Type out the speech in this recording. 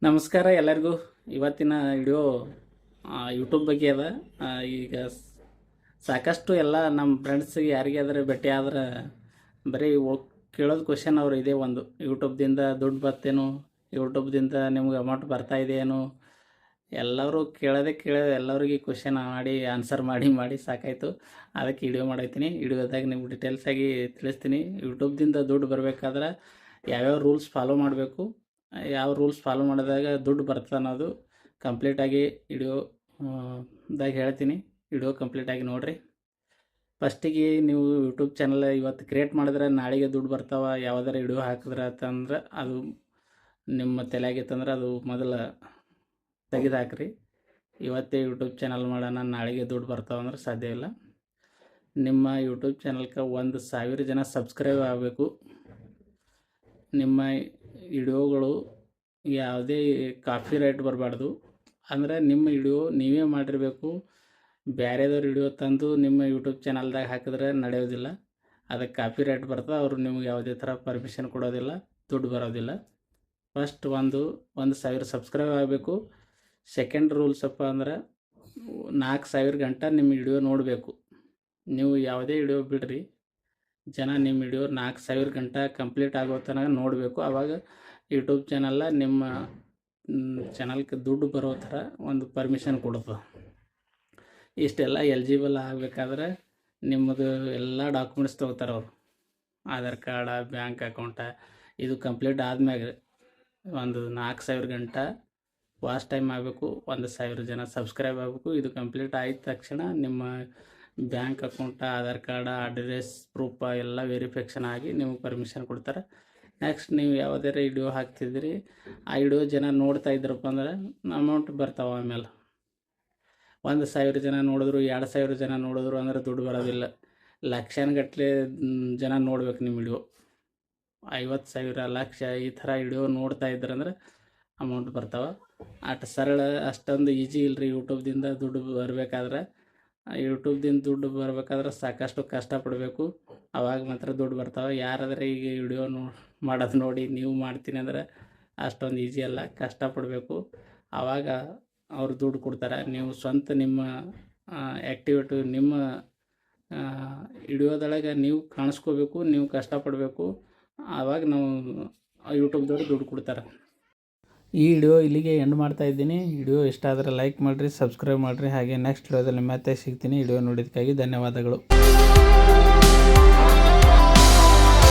ನಮಸ್ಕಾರ ಎಲ್ಲರಿಗೂ. ಇವತ್ತಿನ ವಿಡಿಯೋ ಯೂಟ್ಯೂಬ್ ಬಗ್ಗೆ ಅದ. ಈಗ ಸಾಕಷ್ಟು ಎಲ್ಲ ನಮ್ಮ ಫ್ರೆಂಡ್ಸಿಗೆ ಯಾರಿಗಾದ್ರೆ ಭೇಟಿ ಆದ್ರೆ ಬರೀ ಕೇಳೋದು ಕ್ವಶನ್ ಅವ್ರು ಇದೇ ಒಂದು: ಯೂಟ್ಯೂಬ್ದಿಂದ ದುಡ್ಡು ಬರ್ತೇನೋ, ಯೂಟ್ಯೂಬ್ದಿಂದ ನಿಮ್ಗೆ ಅಮೌಂಟ್ ಬರ್ತಾ ಇದೆಯೇನೋ. ಎಲ್ಲರೂ ಕೇಳೋದೇ ಎಲ್ಲರಿಗೆ ಕ್ವಶನ್ ಮಾಡಿ ಆನ್ಸರ್ ಮಾಡಿ ಸಾಕಾಯಿತು. ಅದಕ್ಕೆ ವಿಡಿಯೋ ಮಾಡೈತೀನಿ. ವಿಡಿಯೋದಾಗ ನಿಮ್ಗೆ ಡೀಟೇಲ್ಸಾಗಿ ತಿಳಿಸ್ತೀನಿ. ಯೂಟ್ಯೂಬ್ದಿಂದ ದುಡ್ಡು ಬರಬೇಕಾದ್ರೆ ಯಾವ್ಯಾವ ರೂಲ್ಸ್ ಫಾಲೋ ಮಾಡಬೇಕು, ಯಾವ ರೂಲ್ಸ್ ಫಾಲೋ ಮಾಡಿದಾಗ ದುಡ್ಡು ಬರ್ತದೆ ಅನ್ನೋದು ಕಂಪ್ಲೀಟಾಗಿ ವಿಡಿಯೋದಾಗ ಹೇಳ್ತೀನಿ. ವಿಡಿಯೋ ಕಂಪ್ಲೀಟಾಗಿ ನೋಡಿರಿ. ಫಸ್ಟಿಗೆ ನೀವು ಯೂಟ್ಯೂಬ್ ಚಾನಲ್ ಇವತ್ತು ಕ್ರಿಯೇಟ್ ಮಾಡಿದ್ರೆ ನಾಳೆಗೆ ದುಡ್ಡು ಬರ್ತಾವೆ. ಯಾವುದಾರ ವಿಡಿಯೋ ಹಾಕಿದ್ರೆ ಅಂತಂದ್ರೆ ಅದು ನಿಮ್ಮ ತಲೆಯಾಗಿತ್ತಂದ್ರೆ ಅದು ಮೊದಲು ತೆಗೆದು ಹಾಕ್ರಿ. ಇವತ್ತೇ ಯೂಟ್ಯೂಬ್ ಚಾನಲ್ ಮಾಡೋಣ ನಾಳೆಗೆ ದುಡ್ಡು ಬರ್ತಾವಂದ್ರೆ ಸಾಧ್ಯ ಇಲ್ಲ. ನಿಮ್ಮ ಯೂಟ್ಯೂಬ್ ಚಾನಲ್ಗೆ 1,000 ಜನ ಸಬ್ಸ್ಕ್ರೈಬ್ ಆಗಬೇಕು. ನಿಮ್ಮ ವಿಡಿಯೋಗಳು ಯಾವುದೇ ಕಾಪಿ ರೈಟ್ ಬರಬಾರ್ದು. ಅಂದರೆ ನಿಮ್ಮ ವಿಡಿಯೋ ನೀವೇ ಮಾಡಿರಬೇಕು. ಬೇರೆದವ್ರ ವಿಡಿಯೋ ತಂದು ನಿಮ್ಮ ಯೂಟ್ಯೂಬ್ ಚಾನಲ್ದಾಗ ಹಾಕಿದ್ರೆ ನಡೆಯೋದಿಲ್ಲ. ಅದಕ್ಕೆ ಕಾಪಿ ರೈಟ್ ಬರ್ತದೆ. ಅವರು ನಿಮ್ಗೆ ಯಾವುದೇ ಥರ ಪರ್ಮಿಷನ್ ಕೊಡೋದಿಲ್ಲ, ದುಡ್ಡು ಬರೋದಿಲ್ಲ. ಫಸ್ಟ್ 1,000 ಸಬ್ಸ್ಕ್ರೈಬ್ ಆಗಬೇಕು. ಸೆಕೆಂಡ್ ರೂಲ್ಸ್ ಅಪ್ಪ ಅಂದ್ರೆ 4,000 ಗಂಟೆ ನಿಮ್ಮ ವಿಡಿಯೋ ನೋಡಬೇಕು. ನೀವು ಯಾವುದೇ ವಿಡಿಯೋ ಬಿಡ್ರಿ, ಜನ ನಿಮ್ಮ ವಿಡಿಯೋ 4,000 ಗಂಟೆ ಕಂಪ್ಲೀಟ್ ಆಗೋ ತನಕ ನೋಡಬೇಕು. ಆವಾಗ ಯೂಟ್ಯೂಬ್ ಚಾನಲ್ಲ ನಿಮ್ಮ ಚಾನಲ್ಗೆ ದುಡ್ಡು ಬರೋ ಥರ ಒಂದು ಪರ್ಮಿಷನ್ ಕೊಡ್ತದೆ. ಇಷ್ಟೆಲ್ಲ ಎಲಿಜಿಬಲ್ ಆಗಬೇಕಾದ್ರೆ ನಿಮ್ಮದು ಎಲ್ಲ ಡಾಕ್ಯುಮೆಂಟ್ಸ್ ತೊಗೋತಾರೆ ಅವರು: ಆಧಾರ್ ಕಾರ್ಡ, ಬ್ಯಾಂಕ್ ಅಕೌಂಟ. ಇದು ಕಂಪ್ಲೀಟ್ ಆದ್ಮ್ಯಾಗ 4,000 ಗಂಟೆ ವಾಚ್ ಟೈಮ್ ಆಗಬೇಕು, 1,000 ಜನ ಸಬ್ಸ್ಕ್ರೈಬ್ ಆಗಬೇಕು. ಇದು ಕಂಪ್ಲೀಟ್ ಆದ ತಕ್ಷಣ ನಿಮ್ಮ bank account, Aadhaar card, address proof ಎಲ್ಲ ವೆರಿಫಿಕೇಷನ್ ಆಗಿ ನಿಮಗೆ ಪರ್ಮಿಷನ್ ಕೊಡ್ತಾರೆ. ನೆಕ್ಸ್ಟ್ ನೀವು ಯಾವುದಾರ ವಿಡಿಯೋ ಹಾಕ್ತಿದ್ದೀರಿ, ಆ ವಿಡಿಯೋ ಜನ ನೋಡ್ತಾ ಇದ್ರಪ್ಪ ಅಂದ್ರೆ ಅಮೌಂಟ್ ಬರ್ತಾವೆ. ಆಮೇಲೆ 1,000 ಜನ ನೋಡಿದ್ರು, 2,000 ಜನ ನೋಡಿದ್ರು ಅಂದ್ರೆ ದುಡ್ಡು ಬರೋದಿಲ್ಲ. ಲಕ್ಷಾನುಗಟ್ಟಲೆ ಜನ ನೋಡ್ಬೇಕು ನಿಮ್ಮ ವಿಡಿಯೋ. 50,000, ಲಕ್ಷ ಈ ಥರ ವಿಡಿಯೋ ನೋಡ್ತಾ ಇದ್ರಂದ್ರೆ ಅಮೌಂಟ್ ಬರ್ತಾವೆ. ಸರಳ, ಅಷ್ಟೊಂದು ಈಜಿ ಇಲ್ಲರಿ ಯೂಟ್ಯೂಬ್ದಿಂದ ದುಡ್ಡು ಬರಬೇಕಾದ್ರೆ. ಯೂಟ್ಯೂಬ್ದಿಂದ ದುಡ್ಡು ಬರಬೇಕಾದ್ರೆ ಸಾಕಷ್ಟು ಕಷ್ಟಪಡಬೇಕು, ಆವಾಗ ಮಾತ್ರ ದುಡ್ಡು ಬರ್ತಾವೆ. ಯಾರಾದರೆ ಈಗ ವಿಡಿಯೋ ಮಾಡೋದು ನೋಡಿ ನೀವು ಮಾಡ್ತೀನಿ ಅಂದರೆ ಅಷ್ಟೊಂದು ಈಜಿ ಅಲ್ಲ, ಕಷ್ಟಪಡಬೇಕು. ಆವಾಗ ಅವರು ದುಡ್ಡು ಕೊಡ್ತಾರೆ. ನೀವು ಸ್ವಂತ ನಿಮ್ಮ ಆ್ಯಕ್ಟಿವಿಟಿ, ನಿಮ್ಮ ವಿಡಿಯೋದೊಳಗೆ ನೀವು ಕಾಣಿಸ್ಕೋಬೇಕು, ನೀವು ಕಷ್ಟಪಡಬೇಕು. ಆವಾಗ ನಾವು ಯೂಟ್ಯೂಬ್ದವ್ರು ದುಡ್ಡು ಕೊಡ್ತಾರೆ. ಈ ವಿಡಿಯೋ ಇಲ್ಲಿಗೆ ಎಂಡ್ ಮಾಡ್ತಾ ಇದ್ದೀನಿ. ವಿಡಿಯೋ ಇಷ್ಟ ಆದರೆ ಲೈಕ್ ಮಾಡಿರಿ, ಸಬ್ಸ್ಕ್ರೈಬ್ ಮಾಡಿರಿ. ಹಾಗೆ ನೆಕ್ಸ್ಟ್ ವಿಡಿಯೋದಲ್ಲಿ ಮತ್ತೆ ಸಿಗ್ತೀನಿ. ವಿಡಿಯೋ ನೋಡಿದ್ದಕ್ಕಾಗಿ ಧನ್ಯವಾದಗಳು.